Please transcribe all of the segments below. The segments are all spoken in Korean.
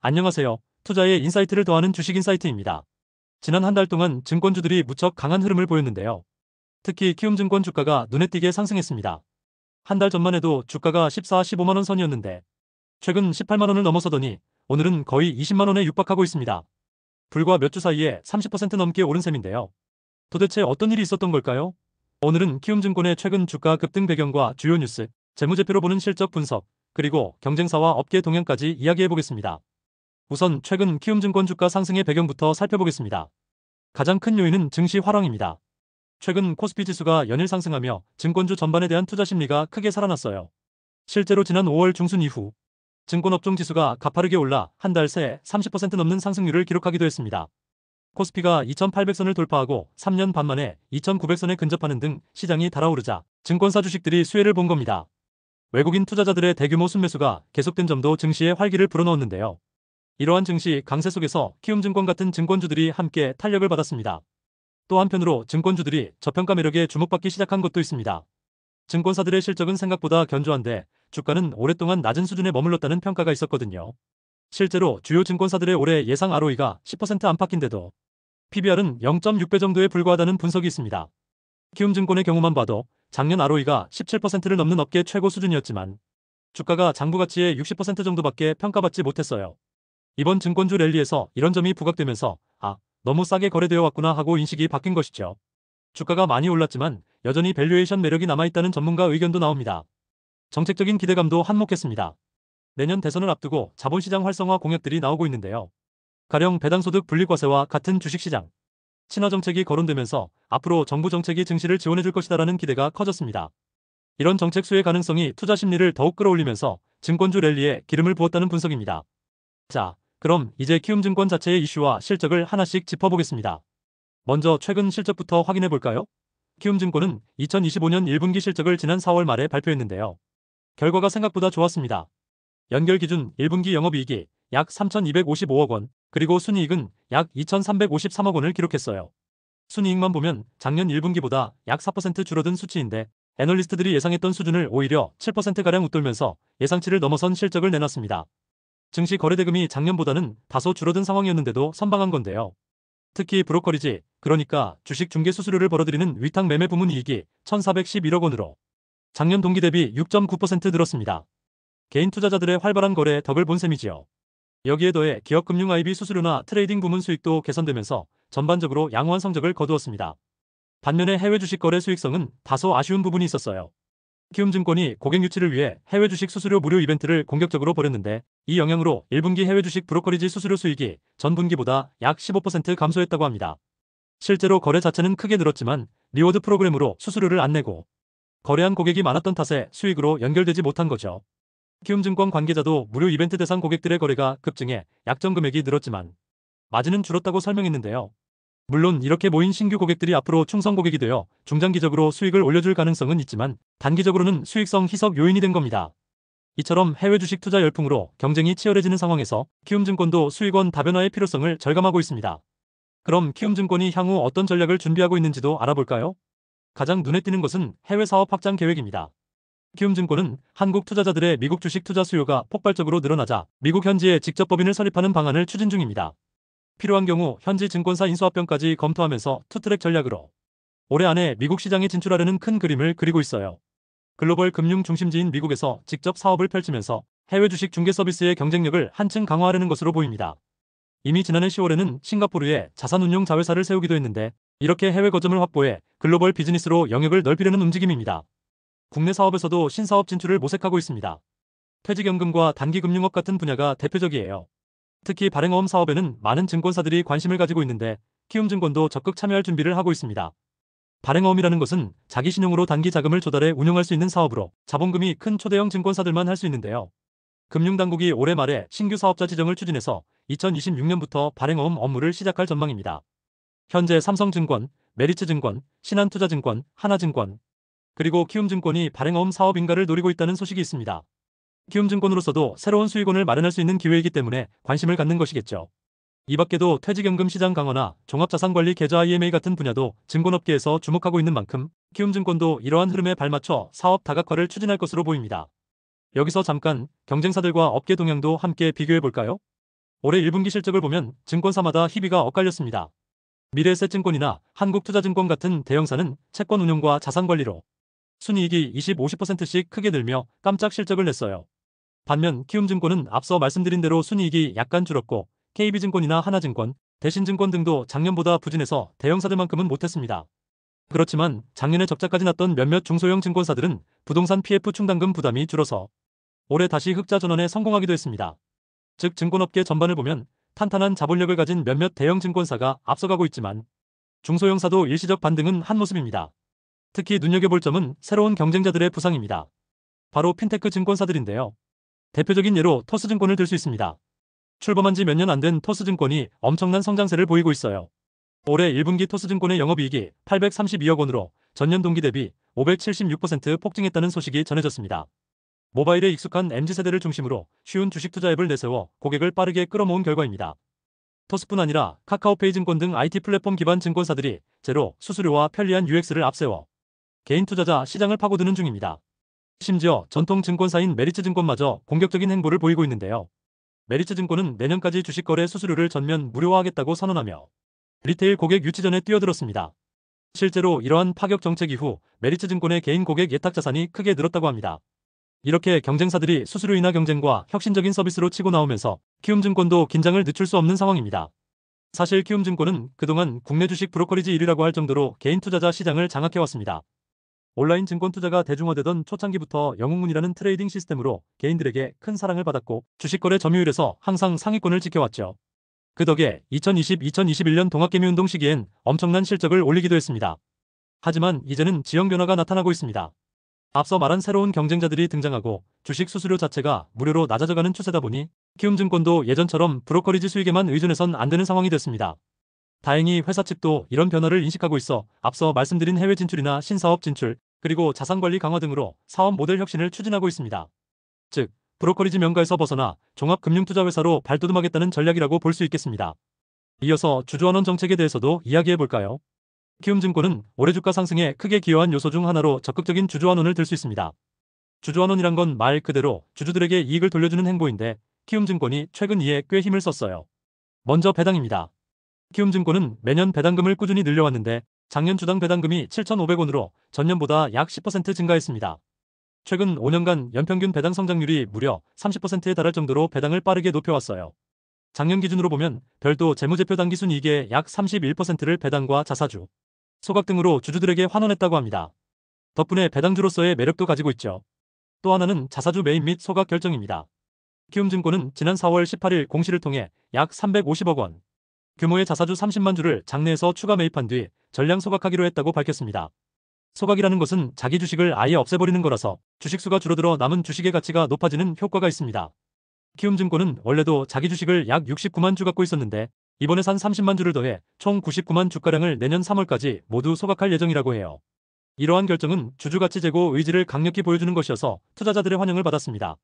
안녕하세요. 투자에 인사이트를 더하는 주식 인사이트입니다. 지난 한 달 동안 증권주들이 무척 강한 흐름을 보였는데요. 특히 키움증권 주가가 눈에 띄게 상승했습니다. 한 달 전만 해도 주가가 14, 15만 원 선이었는데 최근 18만 원을 넘어서더니 오늘은 거의 20만 원에 육박하고 있습니다. 불과 몇 주 사이에 30% 넘게 오른 셈인데요. 도대체 어떤 일이 있었던 걸까요? 오늘은 키움증권의 최근 주가 급등 배경과 주요 뉴스, 재무제표로 보는 실적 분석, 그리고 경쟁사와 업계 동향까지 이야기해 보겠습니다. 우선 최근 키움증권 주가 상승의 배경부터 살펴보겠습니다. 가장 큰 요인은 증시 활황입니다. 최근 코스피 지수가 연일 상승하며 증권주 전반에 대한 투자 심리가 크게 살아났어요. 실제로 지난 5월 중순 이후 증권업종 지수가 가파르게 올라 한 달 새 30% 넘는 상승률을 기록하기도 했습니다. 코스피가 2800선을 돌파하고 3년 반 만에 2900선에 근접하는 등 시장이 달아오르자 증권사 주식들이 수혜를 본 겁니다. 외국인 투자자들의 대규모 순매수가 계속된 점도 증시에 활기를 불어넣었는데요. 이러한 증시 강세 속에서 키움증권 같은 증권주들이 함께 탄력을 받았습니다. 또 한편으로 증권주들이 저평가 매력에 주목받기 시작한 것도 있습니다. 증권사들의 실적은 생각보다 견조한데 주가는 오랫동안 낮은 수준에 머물렀다는 평가가 있었거든요. 실제로 주요 증권사들의 올해 예상 ROE가 10% 안팎인데도 PBR은 0.6배 정도에 불과하다는 분석이 있습니다. 키움증권의 경우만 봐도 작년 ROE가 17%를 넘는 업계 최고 수준이었지만 주가가 장부 가치의 60% 정도밖에 평가받지 못했어요. 이번 증권주 랠리에서 이런 점이 부각되면서 너무 싸게 거래되어 왔구나 하고 인식이 바뀐 것이죠. 주가가 많이 올랐지만 여전히 밸류에이션 매력이 남아있다는 전문가 의견도 나옵니다. 정책적인 기대감도 한몫했습니다. 내년 대선을 앞두고 자본시장 활성화 공약들이 나오고 있는데요. 가령 배당소득 분리과세와 같은 주식시장, 친화 정책이 거론되면서 앞으로 정부 정책이 증시를 지원해줄 것이다라는 기대가 커졌습니다. 이런 정책 수혜 가능성이 투자 심리를 더욱 끌어올리면서 증권주 랠리에 기름을 부었다는 분석입니다. 자, 그럼 이제 키움증권 자체의 이슈와 실적을 하나씩 짚어보겠습니다. 먼저 최근 실적부터 확인해 볼까요? 키움증권은 2025년 1분기 실적을 지난 4월 말에 발표했는데요. 결과가 생각보다 좋았습니다. 연결 기준 1분기 영업이익이 약 3,255억 원, 그리고 순이익은 약 2,353억 원을 기록했어요. 순이익만 보면 작년 1분기보다 약 4% 줄어든 수치인데 애널리스트들이 예상했던 수준을 오히려 7%가량 웃돌면서 예상치를 넘어선 실적을 내놨습니다. 증시 거래대금이 작년보다는 다소 줄어든 상황이었는데도 선방한 건데요. 특히 브로커리지, 그러니까 주식 중개 수수료를 벌어들이는 위탁 매매 부문 이익이 1,411억 원으로 작년 동기 대비 6.9% 늘었습니다. 개인 투자자들의 활발한 거래에 덕을 본 셈이지요. 여기에 더해 기업금융 IB 수수료나 트레이딩 부문 수익도 개선되면서 전반적으로 양호한 성적을 거두었습니다. 반면에 해외 주식 거래 수익성은 다소 아쉬운 부분이 있었어요. 키움증권이 고객 유치를 위해 해외 주식 수수료 무료 이벤트를 공격적으로 벌였는데 이 영향으로 1분기 해외 주식 브로커리지 수수료 수익이 전분기보다 약 15% 감소했다고 합니다. 실제로 거래 자체는 크게 늘었지만 리워드 프로그램으로 수수료를 안 내고 거래한 고객이 많았던 탓에 수익으로 연결되지 못한 거죠. 키움증권 관계자도 무료 이벤트 대상 고객들의 거래가 급증해 약정 금액이 늘었지만 마진은 줄었다고 설명했는데요. 물론 이렇게 모인 신규 고객들이 앞으로 충성 고객이 되어 중장기적으로 수익을 올려줄 가능성은 있지만 단기적으로는 수익성 희석 요인이 된 겁니다. 이처럼 해외 주식 투자 열풍으로 경쟁이 치열해지는 상황에서 키움증권도 수익원 다변화의 필요성을 절감하고 있습니다. 그럼 키움증권이 향후 어떤 전략을 준비하고 있는지도 알아볼까요? 가장 눈에 띄는 것은 해외 사업 확장 계획입니다. 키움증권은 한국 투자자들의 미국 주식 투자 수요가 폭발적으로 늘어나자 미국 현지에 직접 법인을 설립하는 방안을 추진 중입니다. 필요한 경우 현지 증권사 인수합병까지 검토하면서 투트랙 전략으로 올해 안에 미국 시장에 진출하려는 큰 그림을 그리고 있어요. 글로벌 금융 중심지인 미국에서 직접 사업을 펼치면서 해외 주식 중개 서비스의 경쟁력을 한층 강화하려는 것으로 보입니다. 이미 지난해 10월에는 싱가포르에 자산운용 자회사를 세우기도 했는데 이렇게 해외 거점을 확보해 글로벌 비즈니스로 영역을 넓히려는 움직임입니다. 국내 사업에서도 신사업 진출을 모색하고 있습니다. 퇴직연금과 단기금융업 같은 분야가 대표적이에요. 특히 발행어음 사업에는 많은 증권사들이 관심을 가지고 있는데 키움증권도 적극 참여할 준비를 하고 있습니다. 발행어음이라는 것은 자기 신용으로 단기 자금을 조달해 운용할 수 있는 사업으로 자본금이 큰 초대형 증권사들만 할 수 있는데요. 금융당국이 올해 말에 신규 사업자 지정을 추진해서 2026년부터 발행어음 업무를 시작할 전망입니다. 현재 삼성증권, 메리츠증권, 신한투자증권, 하나증권, 그리고 키움증권이 발행어음 사업 인가를 노리고 있다는 소식이 있습니다. 키움증권으로서도 새로운 수익원을 마련할 수 있는 기회이기 때문에 관심을 갖는 것이겠죠. 이 밖에도 퇴직연금 시장 강화나 종합자산관리 계좌 IMA 같은 분야도 증권업계에서 주목하고 있는 만큼 키움증권도 이러한 흐름에 발맞춰 사업 다각화를 추진할 것으로 보입니다. 여기서 잠깐 경쟁사들과 업계 동향도 함께 비교해 볼까요? 올해 1분기 실적을 보면 증권사마다 희비가 엇갈렸습니다. 미래에셋증권이나 한국투자증권 같은 대형사는 채권 운용과 자산 관리로 순이익이 20~50%씩 크게 늘며 깜짝 실적을 냈어요. 반면 키움증권은 앞서 말씀드린 대로 순이익이 약간 줄었고 KB증권이나 하나증권, 대신증권 등도 작년보다 부진해서 대형사들만큼은 못했습니다. 그렇지만 작년에 적자까지 났던 몇몇 중소형 증권사들은 부동산 PF 충당금 부담이 줄어서 올해 다시 흑자 전환에 성공하기도 했습니다. 즉 증권업계 전반을 보면 탄탄한 자본력을 가진 몇몇 대형 증권사가 앞서가고 있지만 중소형사도 일시적 반등은 한 모습입니다. 특히 눈여겨볼 점은 새로운 경쟁자들의 부상입니다. 바로 핀테크 증권사들인데요. 대표적인 예로 토스증권을 들 수 있습니다. 출범한 지 몇 년 안 된 토스증권이 엄청난 성장세를 보이고 있어요. 올해 1분기 토스증권의 영업이익이 832억 원으로 전년 동기 대비 576% 폭증했다는 소식이 전해졌습니다. 모바일에 익숙한 MZ세대를 중심으로 쉬운 주식 투자 앱을 내세워 고객을 빠르게 끌어모은 결과입니다. 토스뿐 아니라 카카오페이 증권 등 IT 플랫폼 기반 증권사들이 제로, 수수료와 편리한 UX를 앞세워 개인 투자자 시장을 파고드는 중입니다. 심지어 전통 증권사인 메리츠증권마저 공격적인 행보를 보이고 있는데요. 메리츠증권은 내년까지 주식 거래 수수료를 전면 무료화하겠다고 선언하며 리테일 고객 유치전에 뛰어들었습니다. 실제로 이러한 파격 정책 이후 메리츠증권의 개인 고객 예탁 자산이 크게 늘었다고 합니다. 이렇게 경쟁사들이 수수료 인하 경쟁과 혁신적인 서비스로 치고 나오면서 키움증권도 긴장을 늦출 수 없는 상황입니다. 사실 키움증권은 그동안 국내 주식 브로커리지 1위라고 할 정도로 개인 투자자 시장을 장악해왔습니다. 온라인 증권 투자가 대중화되던 초창기부터 영웅문이라는 트레이딩 시스템으로 개인들에게 큰 사랑을 받았고 주식거래 점유율에서 항상 상위권을 지켜왔죠. 그 덕에 2020-2021년 동학개미운동 시기엔 엄청난 실적을 올리기도 했습니다. 하지만 이제는 지형 변화가 나타나고 있습니다. 앞서 말한 새로운 경쟁자들이 등장하고 주식 수수료 자체가 무료로 낮아져가는 추세다 보니 키움증권도 예전처럼 브로커리지 수익에만 의존해선 안 되는 상황이 됐습니다. 다행히 회사 측도 이런 변화를 인식하고 있어 앞서 말씀드린 해외 진출이나 신사업 진출, 그리고 자산관리 강화 등으로 사업 모델 혁신을 추진하고 있습니다. 즉, 브로커리지 명가에서 벗어나 종합금융투자회사로 발돋움하겠다는 전략이라고 볼 수 있겠습니다. 이어서 주주환원 정책에 대해서도 이야기해볼까요? 키움증권은 올해 주가 상승에 크게 기여한 요소 중 하나로 적극적인 주주환원을 들 수 있습니다. 주주환원이란 건 말 그대로 주주들에게 이익을 돌려주는 행보인데 키움증권이 최근 이에 꽤 힘을 썼어요. 먼저 배당입니다. 키움증권은 매년 배당금을 꾸준히 늘려왔는데 작년 주당 배당금이 7,500원으로 전년보다 약 10% 증가했습니다. 최근 5년간 연평균 배당 성장률이 무려 30%에 달할 정도로 배당을 빠르게 높여왔어요. 작년 기준으로 보면 별도 재무제표 당기순이익의 약 31%를 배당과 자사주, 소각 등으로 주주들에게 환원했다고 합니다. 덕분에 배당주로서의 매력도 가지고 있죠. 또 하나는 자사주 매입 및 소각 결정입니다. 키움증권은 지난 4월 18일 공시를 통해 약 350억 원 규모의 자사주 30만 주를 장내에서 추가 매입한 뒤 전량 소각하기로 했다고 밝혔습니다. 소각이라는 것은 자기 주식을 아예 없애버리는 거라서 주식수가 줄어들어 남은 주식의 가치가 높아지는 효과가 있습니다. 키움증권은 원래도 자기 주식을 약 69만 주 갖고 있었는데 이번에 산 30만 주를 더해 총 99만 주가량을 내년 3월까지 모두 소각할 예정이라고 해요. 이러한 결정은 주주가치 제고 의지를 강력히 보여주는 것이어서 투자자들의 환영을 받았습니다.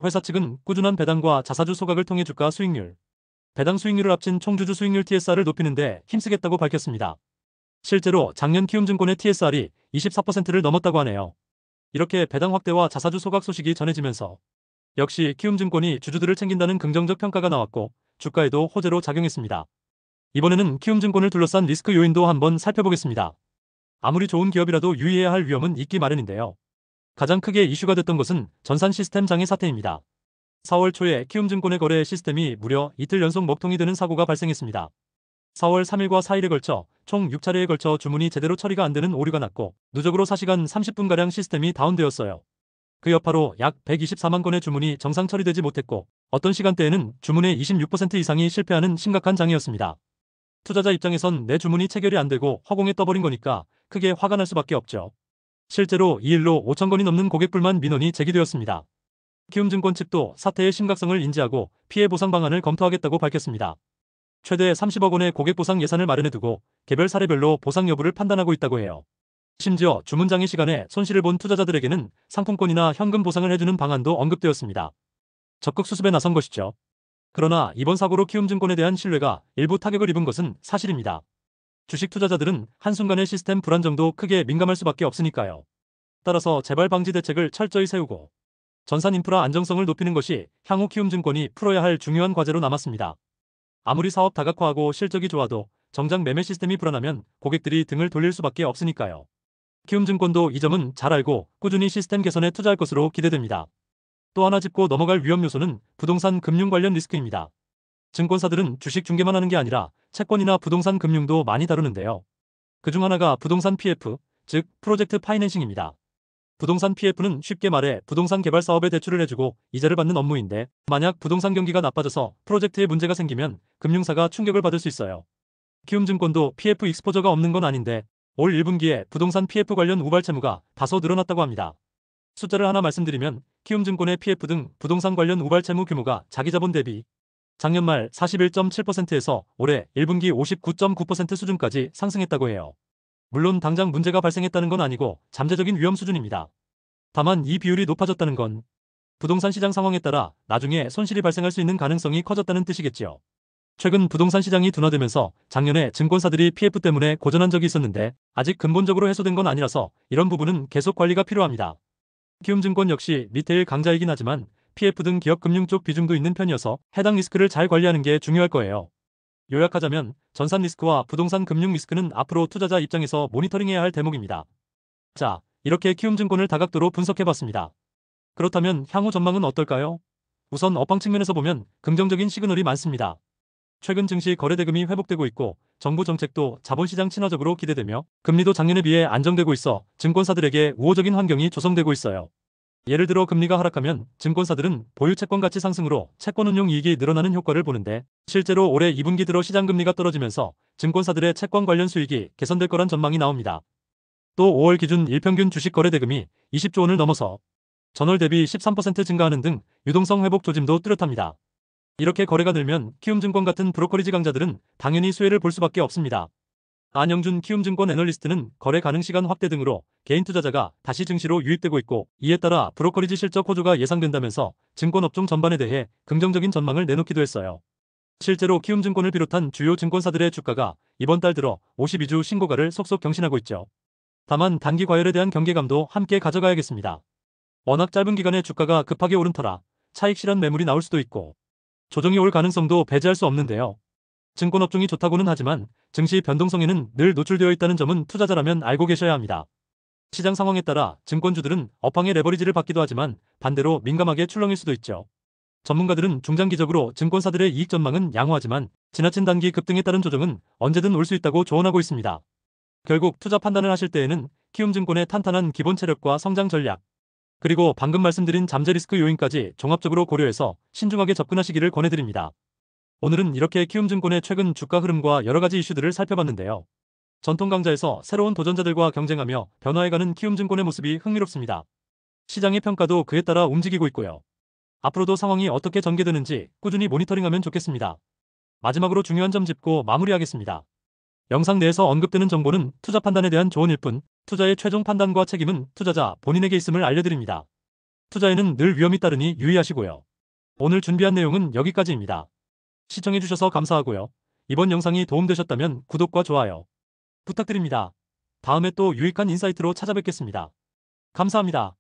회사 측은 꾸준한 배당과 자사주 소각을 통해 주가 수익률, 배당 수익률을 합친 총주주 수익률 TSR을 높이는 데 힘쓰겠다고 밝혔습니다. 실제로 작년 키움증권의 TSR이 24%를 넘었다고 하네요. 이렇게 배당 확대와 자사주 소각 소식이 전해지면서 역시 키움증권이 주주들을 챙긴다는 긍정적 평가가 나왔고 주가에도 호재로 작용했습니다. 이번에는 키움증권을 둘러싼 리스크 요인도 한번 살펴보겠습니다. 아무리 좋은 기업이라도 유의해야 할 위험은 있기 마련인데요. 가장 크게 이슈가 됐던 것은 전산 시스템 장애 사태입니다. 4월 초에 키움증권의 거래 시스템이 무려 이틀 연속 먹통이 되는 사고가 발생했습니다. 4월 3일과 4일에 걸쳐 총 6차례에 걸쳐 주문이 제대로 처리가 안 되는 오류가 났고 누적으로 4시간 30분가량 시스템이 다운되었어요. 그 여파로 약 124만 건의 주문이 정상 처리되지 못했고 어떤 시간대에는 주문의 26% 이상이 실패하는 심각한 장애였습니다. 투자자 입장에선 내 주문이 체결이 안 되고 허공에 떠버린 거니까 크게 화가 날 수밖에 없죠. 실제로 이 일로 5천 건이 넘는 고객 불만 민원이 제기되었습니다. 키움증권 측도 사태의 심각성을 인지하고 피해 보상 방안을 검토하겠다고 밝혔습니다. 최대 30억 원의 고객 보상 예산을 마련해두고 개별 사례별로 보상 여부를 판단하고 있다고 해요. 심지어 주문 장애 시간에 손실을 본 투자자들에게는 상품권이나 현금 보상을 해주는 방안도 언급되었습니다. 적극 수습에 나선 것이죠. 그러나 이번 사고로 키움증권에 대한 신뢰가 일부 타격을 입은 것은 사실입니다. 주식 투자자들은 한순간의 시스템 불안 정도 크게 민감할 수밖에 없으니까요. 따라서 재발 방지 대책을 철저히 세우고 전산 인프라 안정성을 높이는 것이 향후 키움증권이 풀어야 할 중요한 과제로 남았습니다. 아무리 사업 다각화하고 실적이 좋아도 정작 매매 시스템이 불안하면 고객들이 등을 돌릴 수밖에 없으니까요. 키움증권도 이 점은 잘 알고 꾸준히 시스템 개선에 투자할 것으로 기대됩니다. 또 하나 짚고 넘어갈 위험 요소는 부동산 금융 관련 리스크입니다. 증권사들은 주식 중개만 하는 게 아니라 채권이나 부동산 금융도 많이 다루는데요. 그중 하나가 부동산 PF, 즉 프로젝트 파이낸싱입니다. 부동산 PF는 쉽게 말해 부동산 개발 사업에 대출을 해주고 이자를 받는 업무인데, 만약 부동산 경기가 나빠져서 프로젝트에 문제가 생기면 금융사가 충격을 받을 수 있어요. 키움증권도 PF 익스포저가 없는 건 아닌데 올 1분기에 부동산 PF 관련 우발 채무가 다소 늘어났다고 합니다. 숫자를 하나 말씀드리면 키움증권의 PF 등 부동산 관련 우발 채무 규모가 자기 자본 대비 작년 말 41.7%에서 올해 1분기 59.9% 수준까지 상승했다고 해요. 물론 당장 문제가 발생했다는 건 아니고 잠재적인 위험 수준입니다. 다만 이 비율이 높아졌다는 건 부동산 시장 상황에 따라 나중에 손실이 발생할 수 있는 가능성이 커졌다는 뜻이겠지요. 최근 부동산 시장이 둔화되면서 작년에 증권사들이 PF 때문에 고전한 적이 있었는데 아직 근본적으로 해소된 건 아니라서 이런 부분은 계속 관리가 필요합니다. 키움증권 역시 리테일 강자이긴 하지만 PF 등 기업 금융 쪽 비중도 있는 편이어서 해당 리스크를 잘 관리하는 게 중요할 거예요. 요약하자면 전산 리스크와 부동산 금융 리스크는 앞으로 투자자 입장에서 모니터링해야 할 대목입니다. 자, 이렇게 키움증권을 다각도로 분석해봤습니다. 그렇다면 향후 전망은 어떨까요? 우선 업황 측면에서 보면 긍정적인 시그널이 많습니다. 최근 증시 거래 대금이 회복되고 있고 정부 정책도 자본시장 친화적으로 기대되며 금리도 작년에 비해 안정되고 있어 증권사들에게 우호적인 환경이 조성되고 있어요. 예를 들어 금리가 하락하면 증권사들은 보유 채권 가치 상승으로 채권 운용 이익이 늘어나는 효과를 보는데, 실제로 올해 2분기 들어 시장 금리가 떨어지면서 증권사들의 채권 관련 수익이 개선될 거란 전망이 나옵니다. 또 5월 기준 일평균 주식 거래 대금이 20조 원을 넘어서 전월 대비 13% 증가하는 등 유동성 회복 조짐도 뚜렷합니다. 이렇게 거래가 늘면 키움증권 같은 브로커리지 강자들은 당연히 수혜를 볼 수밖에 없습니다. 안영준 키움증권 애널리스트는 거래 가능 시간 확대 등으로 개인 투자자가 다시 증시로 유입되고 있고, 이에 따라 브로커리지 실적 호조가 예상된다면서 증권업종 전반에 대해 긍정적인 전망을 내놓기도 했어요. 실제로 키움증권을 비롯한 주요 증권사들의 주가가 이번 달 들어 52주 신고가를 속속 경신하고 있죠. 다만 단기 과열에 대한 경계감도 함께 가져가야겠습니다. 워낙 짧은 기간에 주가가 급하게 오른 터라 차익 실현 매물이 나올 수도 있고 조정이 올 가능성도 배제할 수 없는데요. 증권업종이 좋다고는 하지만 증시 변동성에는 늘 노출되어 있다는 점은 투자자라면 알고 계셔야 합니다. 시장 상황에 따라 증권주들은 업황의 레버리지를 받기도 하지만 반대로 민감하게 출렁일 수도 있죠. 전문가들은 중장기적으로 증권사들의 이익 전망은 양호하지만 지나친 단기 급등에 따른 조정은 언제든 올 수 있다고 조언하고 있습니다. 결국 투자 판단을 하실 때에는 키움증권의 탄탄한 기본 체력과 성장 전략, 그리고 방금 말씀드린 잠재 리스크 요인까지 종합적으로 고려해서 신중하게 접근하시기를 권해드립니다. 오늘은 이렇게 키움증권의 최근 주가 흐름과 여러가지 이슈들을 살펴봤는데요. 전통 강자에서 새로운 도전자들과 경쟁하며 변화해가는 키움증권의 모습이 흥미롭습니다. 시장의 평가도 그에 따라 움직이고 있고요. 앞으로도 상황이 어떻게 전개되는지 꾸준히 모니터링하면 좋겠습니다. 마지막으로 중요한 점 짚고 마무리하겠습니다. 영상 내에서 언급되는 정보는 투자 판단에 대한 조언일 뿐 투자의 최종 판단과 책임은 투자자 본인에게 있음을 알려드립니다. 투자에는 늘 위험이 따르니 유의하시고요. 오늘 준비한 내용은 여기까지입니다. 시청해주셔서 감사하고요. 이번 영상이 도움되셨다면 구독과 좋아요 부탁드립니다. 다음에 또 유익한 인사이트로 찾아뵙겠습니다. 감사합니다.